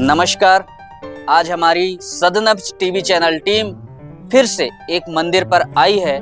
नमस्कार। आज हमारी सदनब्ज टीवी चैनल टीम फिर से एक मंदिर पर आई है।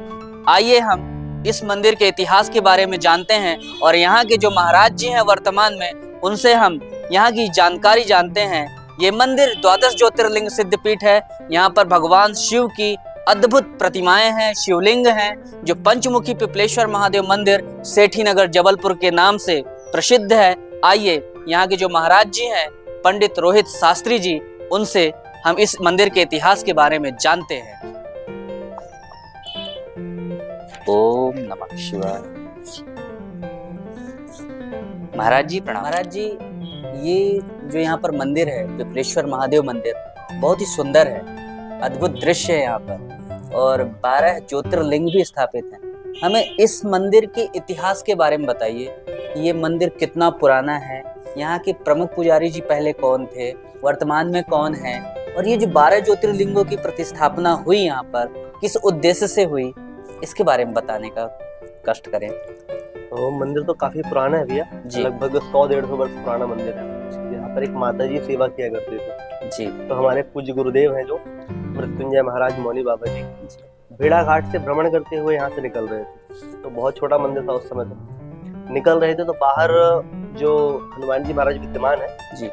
आइए हम इस मंदिर के इतिहास के बारे में जानते हैं और यहाँ के जो महाराज जी हैं वर्तमान में, उनसे हम यहाँ की जानकारी जानते हैं। ये मंदिर द्वादश ज्योतिर्लिंग सिद्धपीठ है। यहाँ पर भगवान शिव की अद्भुत प्रतिमाएं हैं, शिवलिंग हैं। जो पंचमुखी पिपलेश्वर महादेव मंदिर सेठी नगर जबलपुर के नाम से प्रसिद्ध है। आइए यहाँ के जो महाराज जी हैं पंडित रोहित शास्त्री जी, उनसे हम इस मंदिर के इतिहास के बारे में जानते हैं। ओम नमः शिवाय। महाराज जी प्रणाम। महाराज जी, ये जो यहाँ पर मंदिर है पिपलेश्वर महादेव मंदिर, बहुत ही सुंदर है, अद्भुत दृश्य है यहाँ पर और 12 ज्योतिर्लिंग भी स्थापित हैं। हमें इस मंदिर के इतिहास के बारे में बताइए। ये मंदिर कितना पुराना है, यहाँ के प्रमुख पुजारी जी पहले कौन थे, वर्तमान में कौन है, और ये जो 12 ज्योतिर्लिंगों की प्रतिस्थापना हुई यहाँ पर किस उद्देश्य से हुई, इसके बारे में बताने का कष्ट करें। तो मंदिर तो काफी पुराना है भैया, लगभग 100-150 वर्ष पुराना मंदिर है। यहाँ पर एक माता जी सेवा किया करते थे जी। तो हमारे पूज्य गुरुदेव हैं जो मृत्युंजय महाराज मौनी बाबा जी, भेड़ा घाट से भ्रमण करते हुए यहाँ से निकल रहे थे। तो बहुत छोटा मंदिर था उस समय, तो निकल रहे थे तो बाहर जो हनुमान जी महाराज विद्यमान है जी,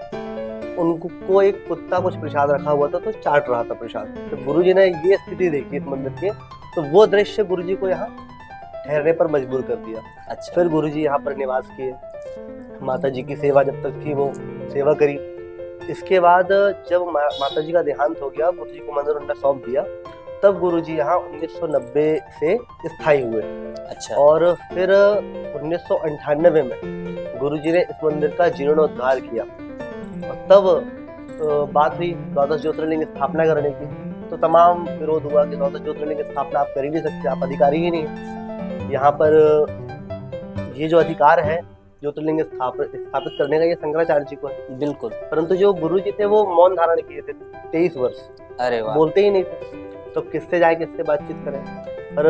उनको एक कुत्ता कुछ प्रसाद रखा हुआ था तो चाट रहा था प्रसाद। तो गुरुजी ने ये स्थिति देखी इस मंदिर की, तो वो दृश्य गुरुजी को यहाँ ठहरने पर मजबूर कर दिया। अच्छा। फिर गुरुजी यहाँ पर निवास किए, माता जी की सेवा जब तक थी वो सेवा करी। इसके बाद जब माता जी का देहांत हो गया, गुरुजी को मंदिर उन्होंने सौंप दिया, तब गुरुजी यहाँ 1990 से स्थायी हुए। अच्छा। और फिर 1998 में गुरुजी ने इस मंदिर का जीर्णोद्धार किया और तब बात हुई द्वादश ज्योतिर्लिंग स्थापना करने की। तो तमाम विरोध हुआ कि द्वादश ज्योतिर्लिंग स्थापना आप कर ही नहीं सकते, आप अधिकारी ही नहीं। यहाँ पर ये जो अधिकार है ज्योतिर्लिंग स्थापित करने का, ये शंकराचार्य जी को है। बिल्कुल। परंतु जो गुरु जी थे वो मौन धारण किए थे 23 वर्ष। अरे वाह। बोलते ही नहीं थे, तो किससे जाए, किससे बातचीत करें। पर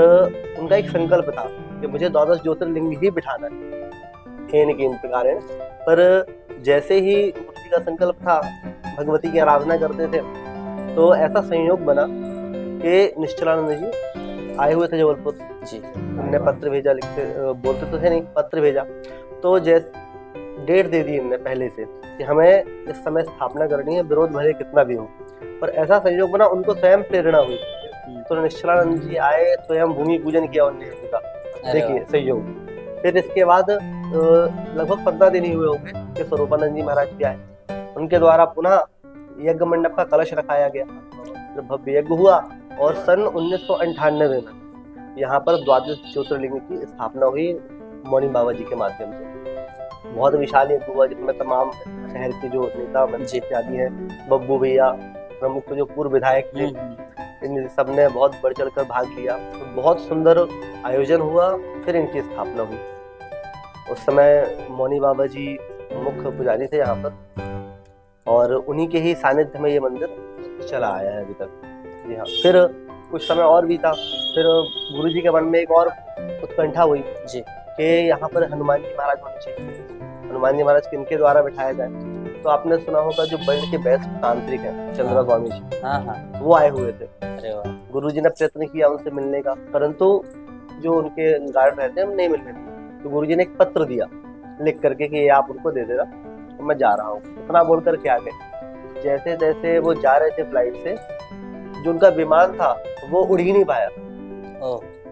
उनका एक संकल्प था कि मुझे द्वादश ज्योतिर्लिंग ही बिठाना है, के इंतजार है। पर जैसे ही गुरु जी का संकल्प था, भगवती की आराधना करते थे, तो ऐसा संयोग बना कि निश्चलानंद जी आए हुए थे जबलपुर जी। उन्होंने पत्र भेजा, लिखते बोलते तो थे नहीं, पत्र भेजा। तो जैसे डेट दे दी इनने पहले से कि हमें इस समय स्थापना करनी है, विरोध भले कितना भी हो। पर ऐसा संयोग बना, उनको स्वयं प्रेरणा हुई। तो निश्चलानंद जी आए, स्वयं भूमि पूजन किया उन्होंने उनका। देखिए संयोग। फिर इसके बाद लगभग 15 दिन ही हुए होंगे कि स्वरूपानंद जी महाराज भी आए। उनके द्वारा पुनः यज्ञ मंडप का कलश रखाया गया, जब भव्य यज्ञ हुआ। और सन 1998 में यहाँ पर द्वादश ज्योतिर्लिंग की स्थापना हुई मौनी बाबा जी के माध्यम से। बहुत विशाल यज्ञ हुआ जिसमें तमाम शहर के जो नेता मंत्री इत्यादि हैं, बब्बू भैया प्रमुख जो पूर्व विधायक थे, इन सब ने बहुत बढ़ चढ़ कर भाग लिया। तो बहुत सुंदर आयोजन हुआ, फिर इनकी स्थापना हुई। उस समय मौनी बाबा जी मुख्य पुजारी थे यहाँ पर, और उन्हीं के ही सानिध्य में ये मंदिर चला आया है अभी तक। जी हाँ। फिर कुछ समय और बीता, फिर गुरु जी के मन में एक और उत्कंठा हुई जी कि यहाँ पर हनुमान जी महाराज होने चाहिए। हनुमान जी महाराज किनके द्वारा बिठाया जाए। तो आपने सुना होगा जो वर्ल्ड के बेस्ट तांत्रिक हैं चंद्रा स्वामी जी, हाँ, वो आए हुए थे। अरे वाह। गुरु जी ने प्रयत्न किया उनसे मिलने का, परंतु जो उनके गार्ड रहते हैं हम नहीं मिल रहे। तो गुरु जी ने एक पत्र दिया लिख करके कि ये आप उनको दे देना, तो मैं जा रहा हूँ। इतना बोल करके आ गए। जैसे जैसे वो जा रहे थे फ्लाइट से, जो उनका विमान था वो उड़ ही नहीं पाया।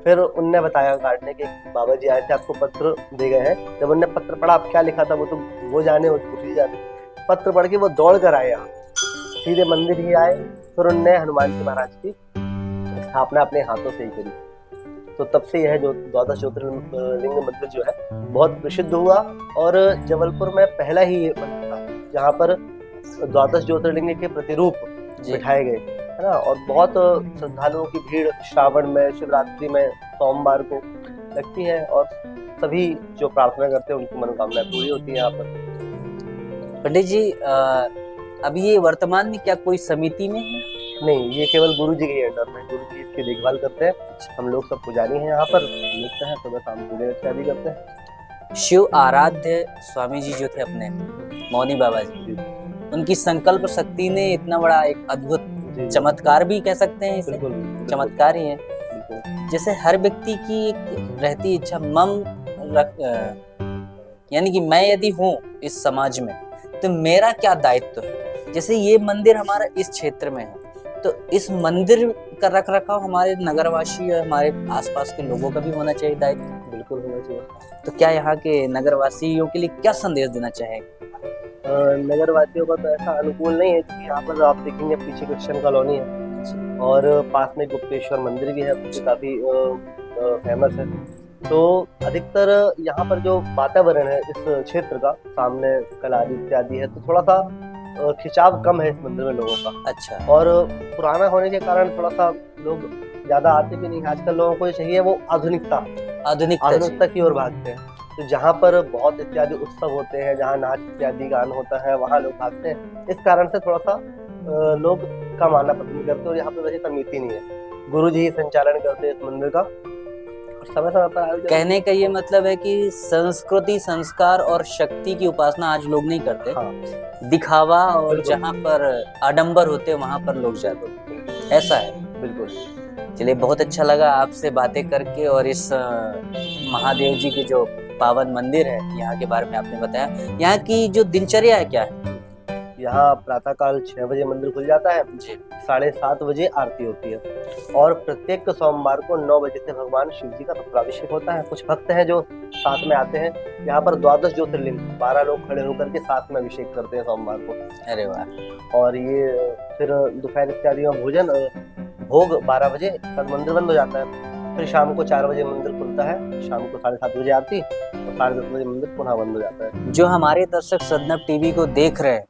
फिर उनने बताया गार्ड ने कि बाबा जी आए थे, आपको पत्र दे गए हैं। जब उनने पत्र पढ़ा, अब क्या लिखा था वो तो वो जाने, वो खुद ही जाने। पत्र पढ़ के वो दौड़ कर आए, यहाँ सीधे मंदिर ही आए। फिर उनने हनुमान जी महाराज की स्थापना अपने हाथों से ही करी। तो तब से यह जो द्वादश ज्योतिर्लिंग मंदिर जो है बहुत प्रसिद्ध हुआ। और जबलपुर में पहला ही ये मंदिर था जहाँ पर द्वादश ज्योतिर्लिंग के प्रतिरूप बिठाए गए, है ना। और बहुत श्रद्धालुओं की भीड़ श्रावण में, शिवरात्रि में, सोमवार को लगती है, और सभी जो प्रार्थना करते हैं उनकी मनोकामनाएं पूरी होती है यहाँ पर। पंडित जी, अभी ये वर्तमान में क्या कोई समिति में है? नहीं, ये केवल गुरु जी के अंडर में, गुरु जी इसकी देखभाल करते हैं। हम लोग सब पुजारी हैं यहाँ पर, लिखते हैं, सुबह शाम पूजा इत्यादि करते हैं। शिव आराध्य स्वामी जी जो थे अपने मौनी बाबा जी, उनकी संकल्प शक्ति ने इतना बड़ा एक अद्भुत चमत्कार भी कह सकते हैं इसे, चमत्कार ही है। जैसे हर व्यक्ति की एक रहती इच्छा यानी कि मैं यदि हूँ इस समाज में तो मेरा क्या दायित्व है। जैसे ये मंदिर हमारा इस क्षेत्र में है तो इस मंदिर का रख रखाव हमारे नगरवासी और हमारे आसपास के लोगों का भी होना चाहिए दायित्व। बिल्कुल होना चाहिए। तो क्या यहाँ के नगरवासियों के लिए क्या संदेश देना चाहेंगे? नगरवासियों का तो ऐसा अनुकूल नहीं है क्योंकि यहाँ पर आप देखेंगे पीछे क्रिश्चियन कॉलोनी है और पास में गुप्तेश्वर मंदिर भी है जो काफी फेमस है। तो अधिकतर यहाँ पर जो वातावरण है इस क्षेत्र का, सामने कलारी इत्यादि है, तो थोड़ा सा खिंचाव कम है इस मंदिर में लोगों का। अच्छा। और पुराना होने के कारण थोड़ा सा लोग ज्यादा आते भी नहीं। आजकल लोगों को चाहिए वो आधुनिकता की ओर भागते हैं। तो जहाँ पर बहुत इत्यादि उत्सव होते हैं, जहाँ नाच इत्यादि गान होता है, वहाँ लोग भागते हैं। इस कारण से थोड़ा सा लोग कम आना पसंद करते हैं और यहाँ पे वैसे समिति नहीं है, गुरु जी संचालन करते हैं इस मंदिर का। समय समय पर कहने का ये मतलब है कि संस्कृति, संस्कार और शक्ति की उपासना आज लोग नहीं करते। हाँ। दिखावा और जहाँ पर आडंबर होते हैं वहां पर लोग जाते हैं, ऐसा है। बिल्कुल। चलिए, बहुत अच्छा लगा आपसे बातें करके और इस महादेव जी के जो पावन मंदिर है यहाँ के बारे में आपने बताया। यहाँ की जो दिनचर्या है क्या है? यहाँ प्रातःकाल 6 बजे मंदिर खुल जाता है, 7:30 बजे आरती होती है और प्रत्येक सोमवार को 9 बजे से भगवान शिव जी का रुद्राभिषेक होता है। कुछ भक्त हैं जो साथ में आते हैं। यहाँ पर 12 ज्योतिर्लिंग 12 लोग खड़े होकर के साथ में अभिषेक करते हैं सोमवार को। अरे वाह। और ये फिर दोपहर इत्यादि में भोजन भोग 12 बजे तक मंदिर बंद हो जाता है। फिर शाम को 4 बजे मंदिर खुलता है, शाम को 7:30 बजे आरती और 10:30 बजे मंदिर पुनः बंद हो जाता है। जो हमारे दर्शक सदनब टीवी को देख रहे हैं,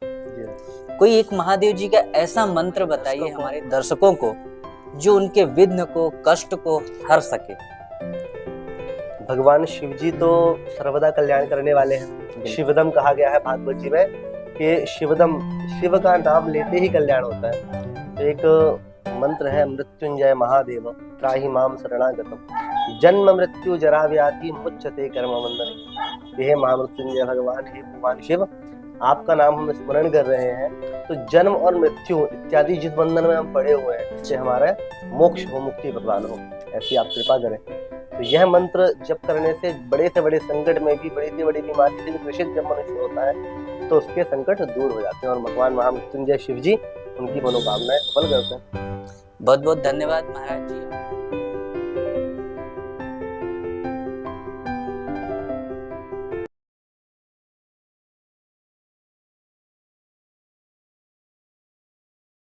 कोई एक महादेव जी का ऐसा मंत्र बताइए हमारे दर्शकों को जो उनके विघ्न को, कष्ट को हर सके। भगवान शिव जी तो सर्वदा कल्याण करने वाले हैं। शिवदम कहा गया है भागवत जी में कि शिवदम, शिव का नाम लेते ही कल्याण होता है। तो एक मंत्र है, मृत्युंजय महादेव त्राहि माम शरणागतम जन्म मृत्यु जरा व्याधि मुच्यते कर्म बंधन। हे महामृत्युंजय भगवान, हे भगवान शिव, आपका नाम हम स्मरण कर रहे हैं तो जन्म और मृत्यु इत्यादि जिस बंधन में हम पड़े हुए हैं इससे हमारा मोक्ष हो, मुक्ति प्रदान हो, ऐसी आप कृपा करें। तो यह मंत्र जप करने से बड़े से बड़े संकट में भी, बड़ी से बड़ी बीमारी से भी ग्रसित जब मनुष्य होता है तो उसके संकट दूर हो जाते हैं और भगवान महामृत्युंजय शिव जी उनकी मनोकामनाएं सफल करते हैं। बहुत बहुत धन्यवाद महाराज जी।